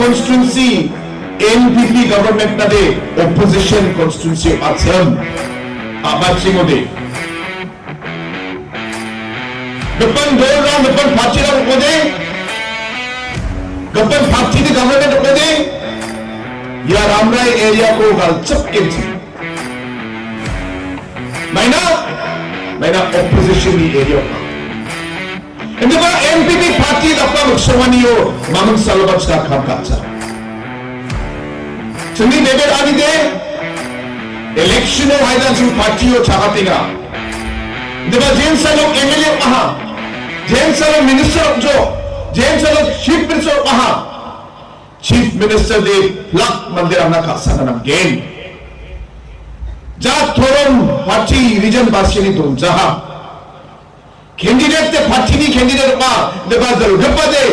constituency NPP government na de opposition constituency atsam abachingode depan dorang depan parti la kode depan parti di government kode ya ramrai area ko gal chap kinchi maina opposition ni area and the NPP party dapat magsumaniyo mamang salabas ka kamkatsa Sini level ani de election o haydan su party o chagatega deba jain salo MLA aha jain salo minister jo jain salo chief minister aha chief minister de plak mandir amna ka sanam gain ja thorom party region basini dum jaha candidate te party ni candidate pa deba dal gapade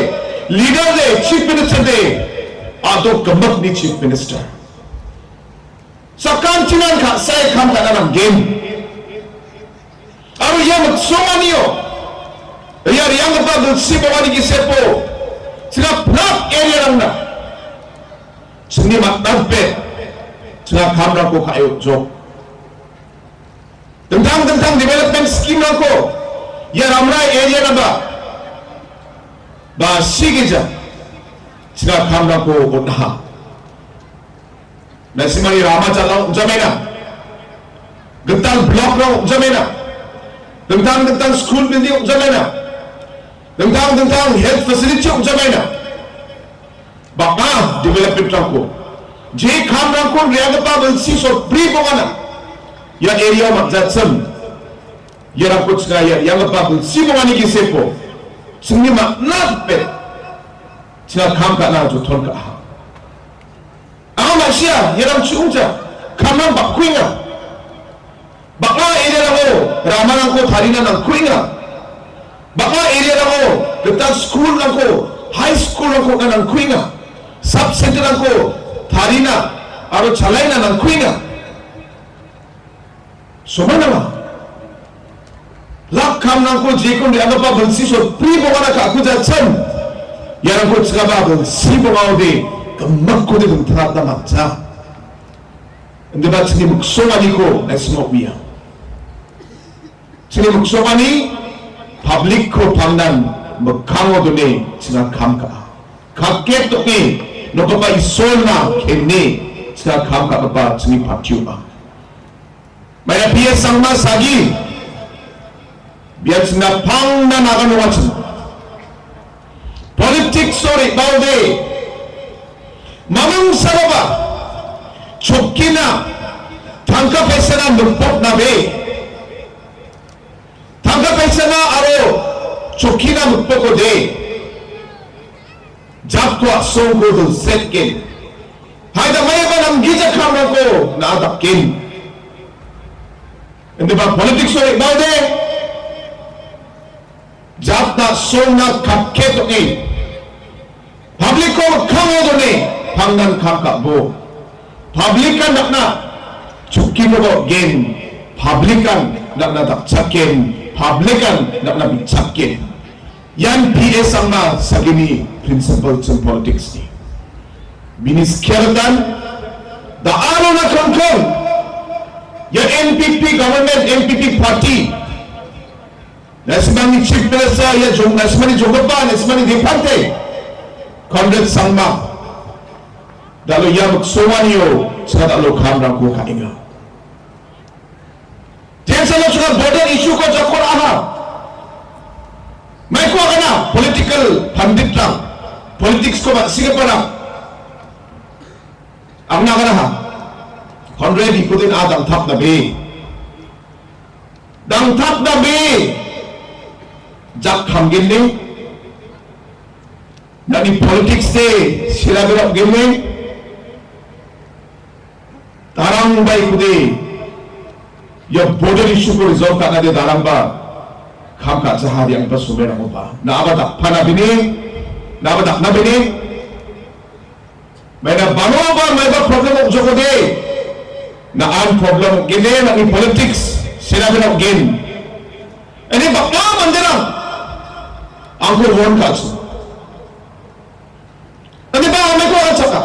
leader de chief minister de ado gambak ni chief minister sakam chinan ka sai kham kana nam game aru yang somaniyo yar yang ba dul si bawani ki sepo sila plak area rangna sini mak dampe sila kham ra ko khayo jo tentang development scheme ra ko yar amra area na ba sigija sila kham ra ko bodha Nasimani Rama Jala Jamena Gentang blok rong Jamena Gentang school building Jamena Gentang health facility Jamena Baka development rangko Je kham rangko Riagapa Bansi so pre bongana Ya area Magzatsam Ya rangko tsga ya Riagapa Bansi bongani ki sepo Sini mak nakpe Sina kham ka na jo thon ka Malaysia yang cungja kamang bak kuinga bakma area lago ramanan ko tharina nang kuinga bakma area lago dekat school lago high school lago nang kuinga sub center lago tharina aro chalaina nang kuinga somana ma lak kam nang ko jekon de agapa bansi so pri bogana ka ku jacham yang ko chgaba bansi bogao de Kemak de terata macam, debat sini muksomani ko esmoknya. Sini muksomani public ko pandan mekamo done sina kamka. Kaket to ni nokapa isolna kene sina kamka apa sini paciuma. Maya biar sangma sagi biar sina pangna naga nuwacin. Politics sorry baude. Mamang saraba chokina tangka pesana nupot na be tangka pesana aro chokina nupot ko de jab ko asong ko do setken haida maya ba nam gija khamna ko na dakin inde ba politics ore ba de jab na song na kapke to ni public ko khamo do ne Pangan kamka bo publican nakna chukki mo gen publican nakna dakchaken publican nakna bichaken yan PS ang sagini principles in politics ni biniskerdan da aro na kongkong ya NPP government NPP party nasimani chief minister ya nasimani jogapa nasimani depante Congress sangma Dalu yang maksumaniyo sa dalu kamrang ko kainga. Diyan sa mga border issue ko sa Qur'ana. May kuha ka na, political pandit lang. Politics ko ba? Sige pa na. Ang na ka na ha. Already ko din adang tap na be. Dang tap na be. Jak hamgin ni. Nani politics de sila birap gini. Darang baik kude, ya border issue ko resolve karena dia darang ba, kam kat sehari yang pas sumber aku ba, na abadak pana bini, na abadak na bini, mana bano ba, mana problem aku joko de, na an problem gini, na ni politics, sila birap game, ini bakla mandera, angkur won katsu, nanti ba ameko achaka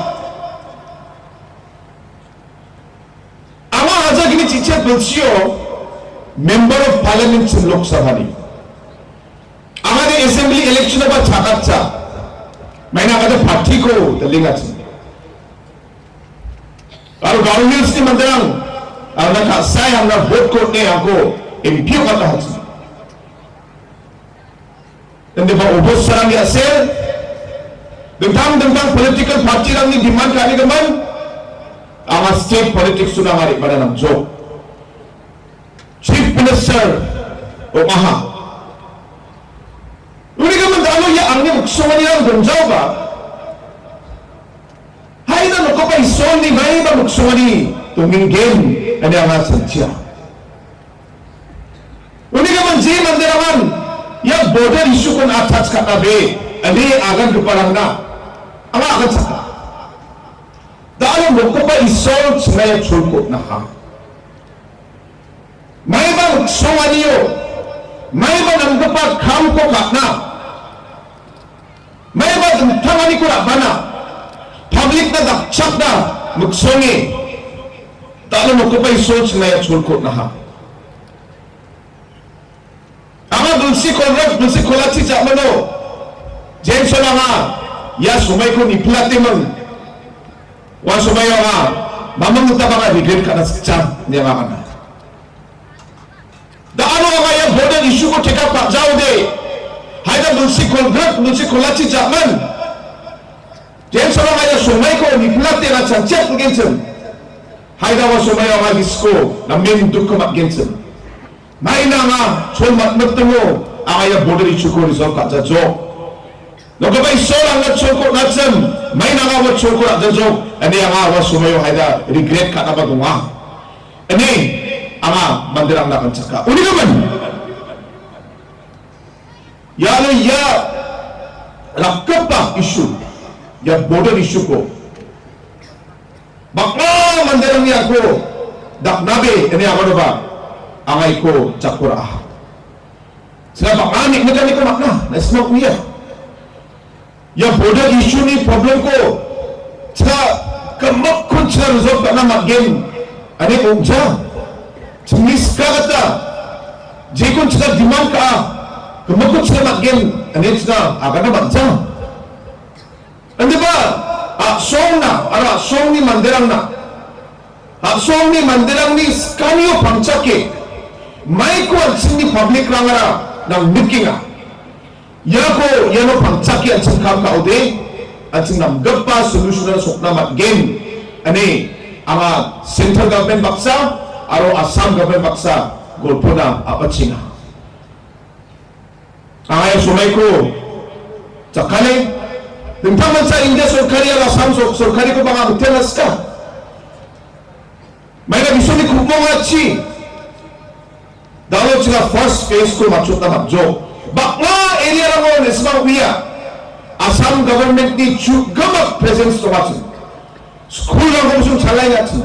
ama aja gini chiche bulsio member of parliament Lok Sabha ni amade assembly election ba chakatcha maina amade party ko dalingachi aro governance ni mandarang amna ka sai amna vote ko ne ako MP ko ta hachi ende ba obos sarang ya sel dengtang political party rang ni demand kali gaman ama state politics sudah mari pada nam jo chief minister Omaha uni gaman dalo ya angni muksomani ang gonjao ba hai na noko pa isol ni mai ba muksomani tungin game ane ama santia uni gaman ji mandiraman ya border issue kon attach kata be ane agan duparang na ama agan saka dalo noko pa isol smaya chulko na ha mai ba muksomani yo mai ba nangko pa kham ko katna mai ba thamani ko bana public na dakchak na muksongi dalo noko pa isol smaya chulko na ha ama dulsi kolati jamano James Solanga ya sumay ko ni platinum wa sumay nga mamang utabanga regret ka na sa niya nga na daano nga ya border issue ko teka pa jao de hayda dulsi kolati jaman James Solanga ya sumay ko ni platinum at sa chat gensen hayda wa sumay nga disco na minduk ko maggensen maina nga chol matmatmo angaya border issue ko resolve ka jo Logo ba isol ang chol ko natsam maina nga wa chol ko na jo ani nga wa sumayo hayda regret ka na ba dunga ani ama mandirang na kansaka uni naman ya lo ya rakapa issue ya border issue ko bakla mandirang ya ko daknabe ani ako ba angay ko chakura sila bakani nagani ko makna na smoke niya ya border issue ni problem ko sila kamak kun sila resolve ka na mag-game ani ungja singis ka kata jikun sila demand ka kamak kun sila mag-game ani sila aga na magja hindi ba song na song ni mandirang na song ni mandirang ni skanyo pangchake mai ko sini public rangara nang nukinga yako yano pangchaki at singkam ka ode at sinam gapa solution na sokna mat game ani ama central government baksa aro Assam government baksa golpo na apachinga ay sumay ko sakali dintaman sa India sorkari at Assam sorkari ko mga hotelas ka may nabisoni kumong chi dalo sila first phase ko machut na magjo bakla area rango nesma uya Assam government ni chugamak presence to watch school rango sung chalai yati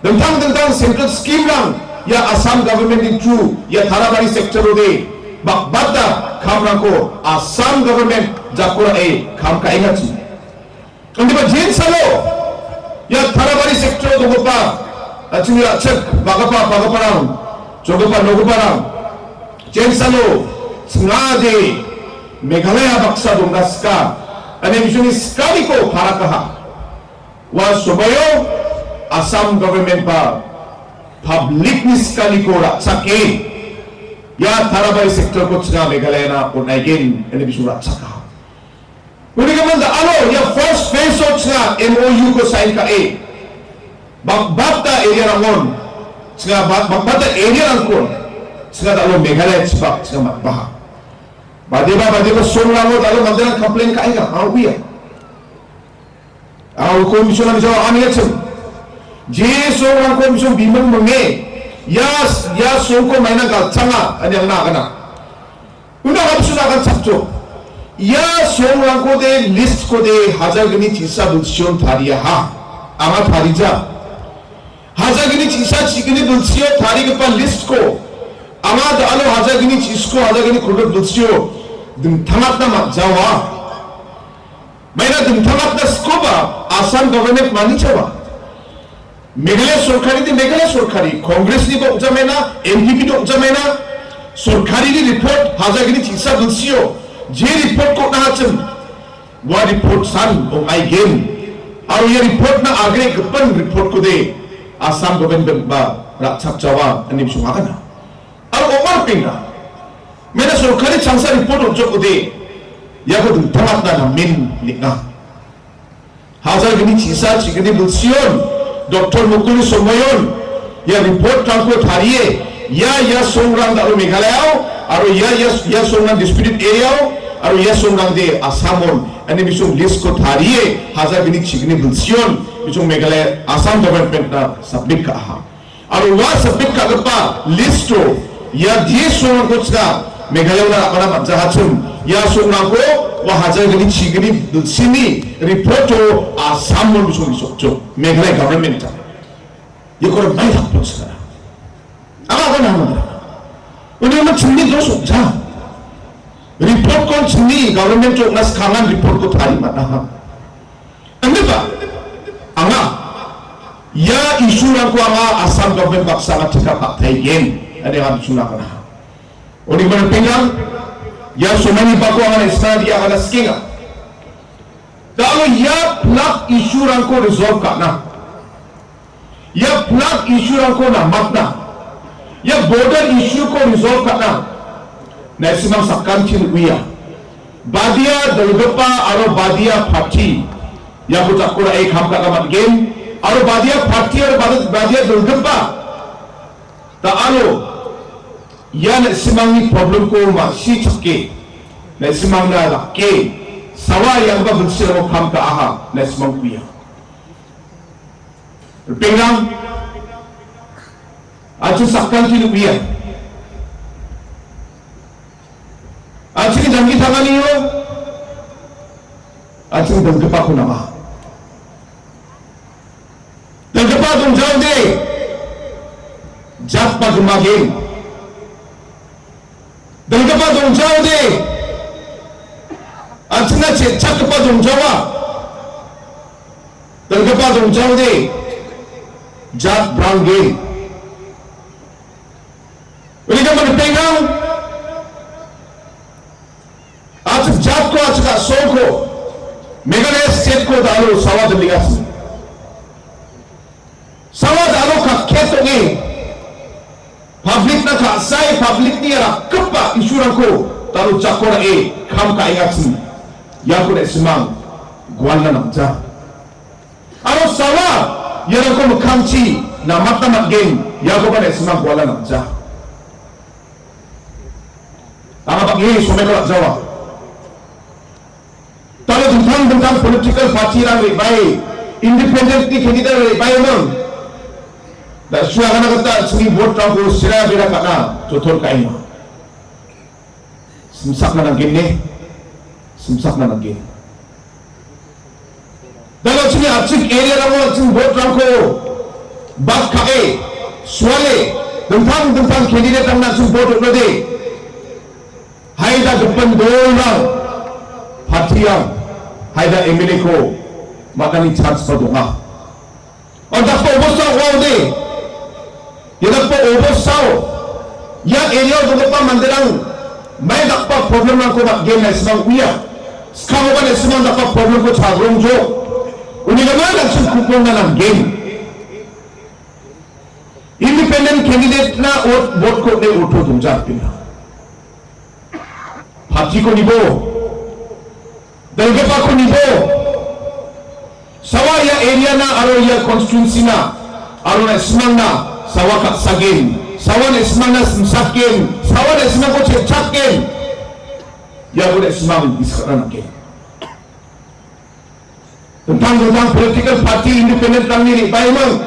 dentang central scheme lang ya Assam government ni chu ya Tharabari sector ode bakbata kham rango Assam government jakura kham ka ingati kandi ba jin salo ya Tharabari sector do ba achuya chek bagapa rang jogopa nogoparang jensalo ngade Meghalaya baksa dongaska ane misuni skali ko parakaha wa sobayo Assam government pa public ni skali ko raksake ya Tharabari sector ko tsga Meghalaya na on again ane misu raksaka uni kamanda ano ya first phase of tsga MOU ko sign ka bagbata area ramon tsga bagbata area rangkon tsga dalo Meghalaya tsbak tsga matbaha Badiba songlamo dalo mandalang complain ka inga awiya komisyon na misaw aniyatsim je songlang komisyon bimang mange ya songko mayna galchanga anyang na kana una kapsu na kan sakcho ya songlang ko de list ko de hajar gani chisa bulsion thariya ha ama tharija hajar gani chisa chigini bulsio thari ke pa list ko ama dalo hajar gani chisko hajar gani product bulsio 등 탐악다 막 자와 Maina dengthamat na skoba Assam government mani chawa. Meghalaya sorkari di Meghalaya sorkari, Congress ni bo jamena, MPP do jamena, sorkari ni report hazagini chisa dulsio, je report ko na hacham, wa report san o I game, aru ye report na agre gapan report ko de Assam government ba rakchak chawa anim sungakana. Aru omar pinga, maina sorkari changsa report o joko de, ya ko dengthamat na min nikna. Hazagini chisa chigini dulsion. Dr. Mukul Somoyon, ya report tangko thariye, ya songrang daru Meghalaya, aru ya songrang disputed area, aru ya songrang de Assamon, ani bisung list ko thariye, hazar bini chigni bulsion, bisung Meghalaya Assam government na submit ka ha. Aru wa submit ka gapa list to, ya die songrang ko chda Meghalaya na apana majahachum, ya songrang ko wa hazar bini chigni bulsini report to Assamon bisung lisokcho. Meghalaya government ta ye kor mai thak poch kara aga na ma uni ma chunni do sok ja report kon chunni government to nas khangan report ko thari ma na anga anga ya issue ran ko anga Assam government baksa na thika pak thai gen ade ga chuna kana uni ma pingang ya somani ba ko anga study anga skinga dalo ya plug issue ran ko resolve kana ya plug issue ko na matna ya border issue ko resolve kana nasimang sakkan chin uya badia dalgapa aro badia party ya ko takura ek ham ka kamat game aro badia party aro badia dalgapa ta aro ya nasimang ni problem ko ma si chake nasimang na ke sawa yang ba bulsir ko kam ka aha nasimang uya Pengang acu sakkan kini biar acu ni jangan kita ni yo acu dan kepak pun nama dan kepak tu jauh deh jat pak gemagin dan kepak tu jauh deh acu na cek kepak tu jauh dan kepak tu jauh deh Jat brown game. Ini kan berpegang. Acuk jat ko acuk soko. Meghalaya state ko dalu sawat ligas. Sawat dalu kaket ni. Public na kasai public ni ara kepa isuran ko dalu jakor kam ka ingat sini. Yang ko semang guan na namja. Aro sawat yang aku mengkamci nama tamat game yang aku pada semang kuala nak jah. Nama pak ini semua kalau jawab. Kalau tentang political party yang lebih independent ni candidate lebih baik memang. Dan suara nak kata sini vote aku sila beda kena tutur kain. Semsak nak game ni, semsak nak game. Dalam sini acik area ramu acik vote rangko bak kae suale tentang candidate yang nak vote berade hai dah depan dorang parti yang hai dah MLA ko makani chance padunga और dapat oversaw wow de ya dapat oversaw ya area dapat mandirang mai dapat problem rangko bak game na semang uya sekarang kan semang dapat problem ko chagrong jo Uni naman langsung kupong na ng game. Independent candidate na vote ko na uto itong Japin. Parti ko nibo. Dalgapa ko nibo. Sawa ya area na aro ya constituency na. Aro na ismang na sawa katsagin. Sawa na ismang na simsakin. Sawa na ismang ko chekchakin. Ya ko na ismang iskaran ng game. Tentang political party independent kami ni bayang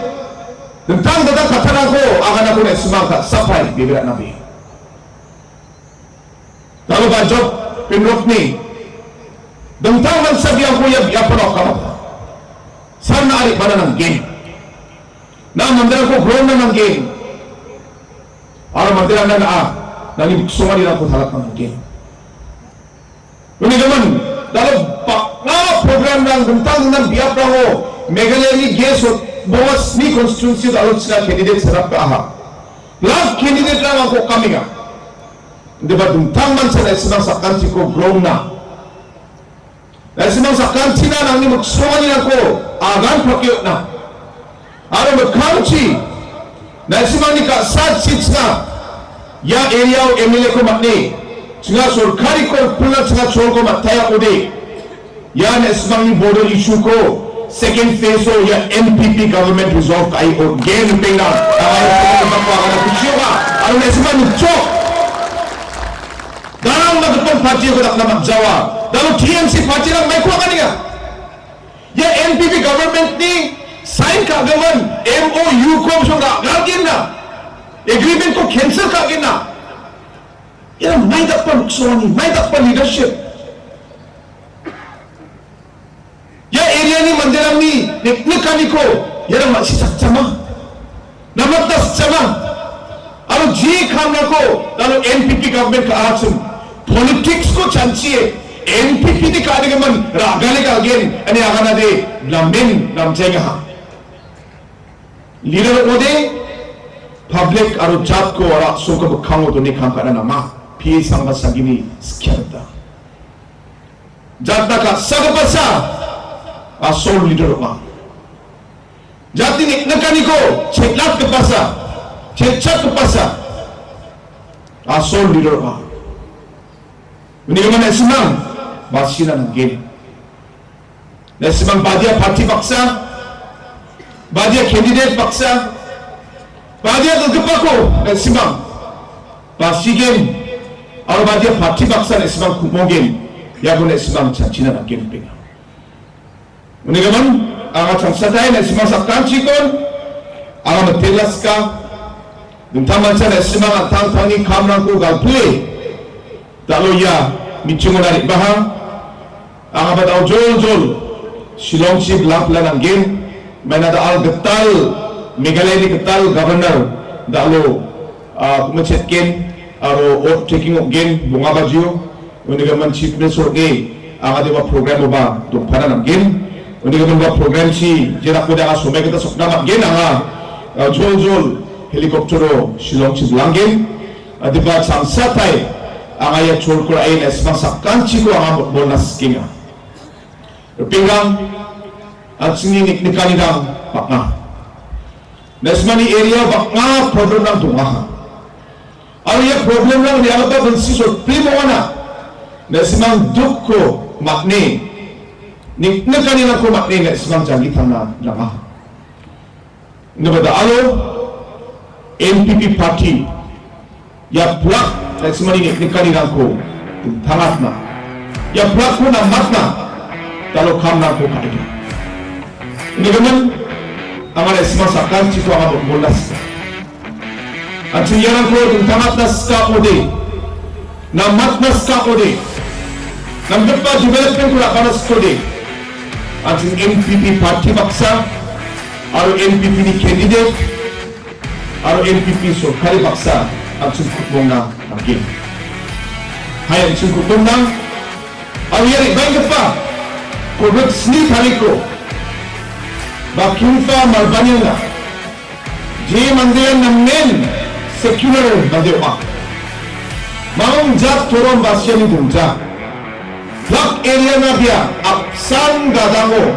tentang kata aku akan aku nak semangat sampai di berat Nabi. Kalau bajok penrok ni tentang mansab yang aku ya penuh kamu sana arik pada nang game na mandira ko grown na nang game ara mandira na nang sumali na ko halak nang game ini naman dalam pak na Rang tentang biapraho Meghalaya Geso Boas ni konstitusi alutsina candidate serap ka aha. Last candidate lang ako kami nga. Diba tentang man sa nasimang sa kansi ko grown na. Nasimang sa kansi na nang ni magsuwanin ako agan pakyot na. Ano magkansi nasimang ni ka sad sits na ya area o MLA ko matni. Singa sorkari ko pulat singa chol ko mataya ko di. Ya nasimang ni border issue ko second phase o ya NPP government resolve kai o gen penga. Ay ko ko agan issue ka. Ano nasimang ni chok Darang magutong party ko na magjawa. Dalam TMC party lang may kuha kanina. Ya NPP government ni sign ka gaman MOU ko so gagawin na. Agreement ko cancel ka gina. Yan may dapat luksoni, may dapat leadership. Ya area ni mandirang ni niknikani ko. Yan ang masisak sama. Namatas sama. Alo G kamna ko. Dalam NPP government ka aksum. Politics ko chansiye NPP di kade man ragale ka again ani agana de lamin ramchenga ha leader ko de public aru chat ko ara soka bukhango to ni khangkana na ma phi sangba sagini skhyarta jatna ka sagpasa a soul leader ma jati ni nakani ko chetlat ka pasa chetchat ka pasa a soul leader ma Ini naman nasimang basi na ng game. Nasimang badia party baksa, badia candidate baksa, badia gagapako nasimang basi game, atau badia party baksa nasimang kumo game, yago nasimang chachina ng game pinga. Ini naman ang atang satay nasimang sa kanchikon, ang matelas ka, duntaman sa nasimang atang tangi kamrang ko galpuli. Talo ya micingo narik baha ang abad au jol silong si blap lang game may nadaal getal Meghalaya ni getal governor dalo kumachetken aro taking of game bunga bajyo undi gaman chief minister ge ang adiwa program ba tupana ng game undi gaman ba program si jera ko da somay kita sokna game ang jol helikoptero silong si blang game adiba samsatay ang ayat chol ko ay nasmasak kanchi ko ang bonus kinga. Pinggang at singinik ni kanilang pakna. Nasmani area bakna problem lang tungaha. Ang iya problem lang ni apa bensi so primo wana. Nasmang dukko makne. Ni kanilang ko makne nasmang jangitan na langaha. Nabada alo NPP party ya plak Nasimani ni kanilang ko tangat na ya plak ko na matna talo kam na ko kaito ini gaman ang nasimang sa kanchi ko ang bolas at siyaran ko tangat na ska ode na matna ska ode na magpa development ko na panas ko de at yung NPP party baksa aro NPP ni candidate aro NPP so kari baksa at sungkutmong na ang game. Hayan sungkutmong na ang yari, bayan ka pa kurut sni taliko bakin pa malbanyan na di mandayan ng men secular mandayo maong jat turong basya ni Dunja plak area na biya apsan gadango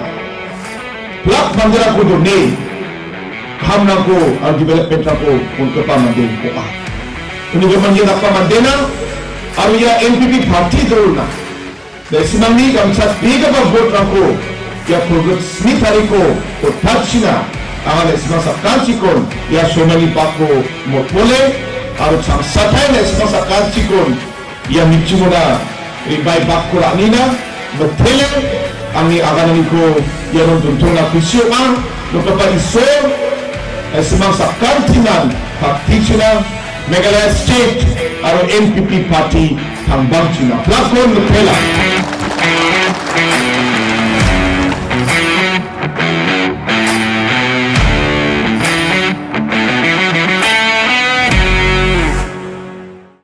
plak mandara ko doon kam na ko ang development na ko kung kapamandayin ko Kung naman yun ang pamandena, ang NPP party doon na. Dahil sinamig ang chat biga pa vote na ko, kaya progress ni Tariko, o touch na, ang alas sa kansikon, kaya sumali pa ko motpole, at ang satay na sa kansikon, kaya mitsi mo na, revive back ko ranina, matele, ang iaganan ko, yan ang tuntong na pisyo ang, nagpapaiso, ay sa kantinan, party na, Meghalaya State aro NPP party hangbang China. Platform Nutella.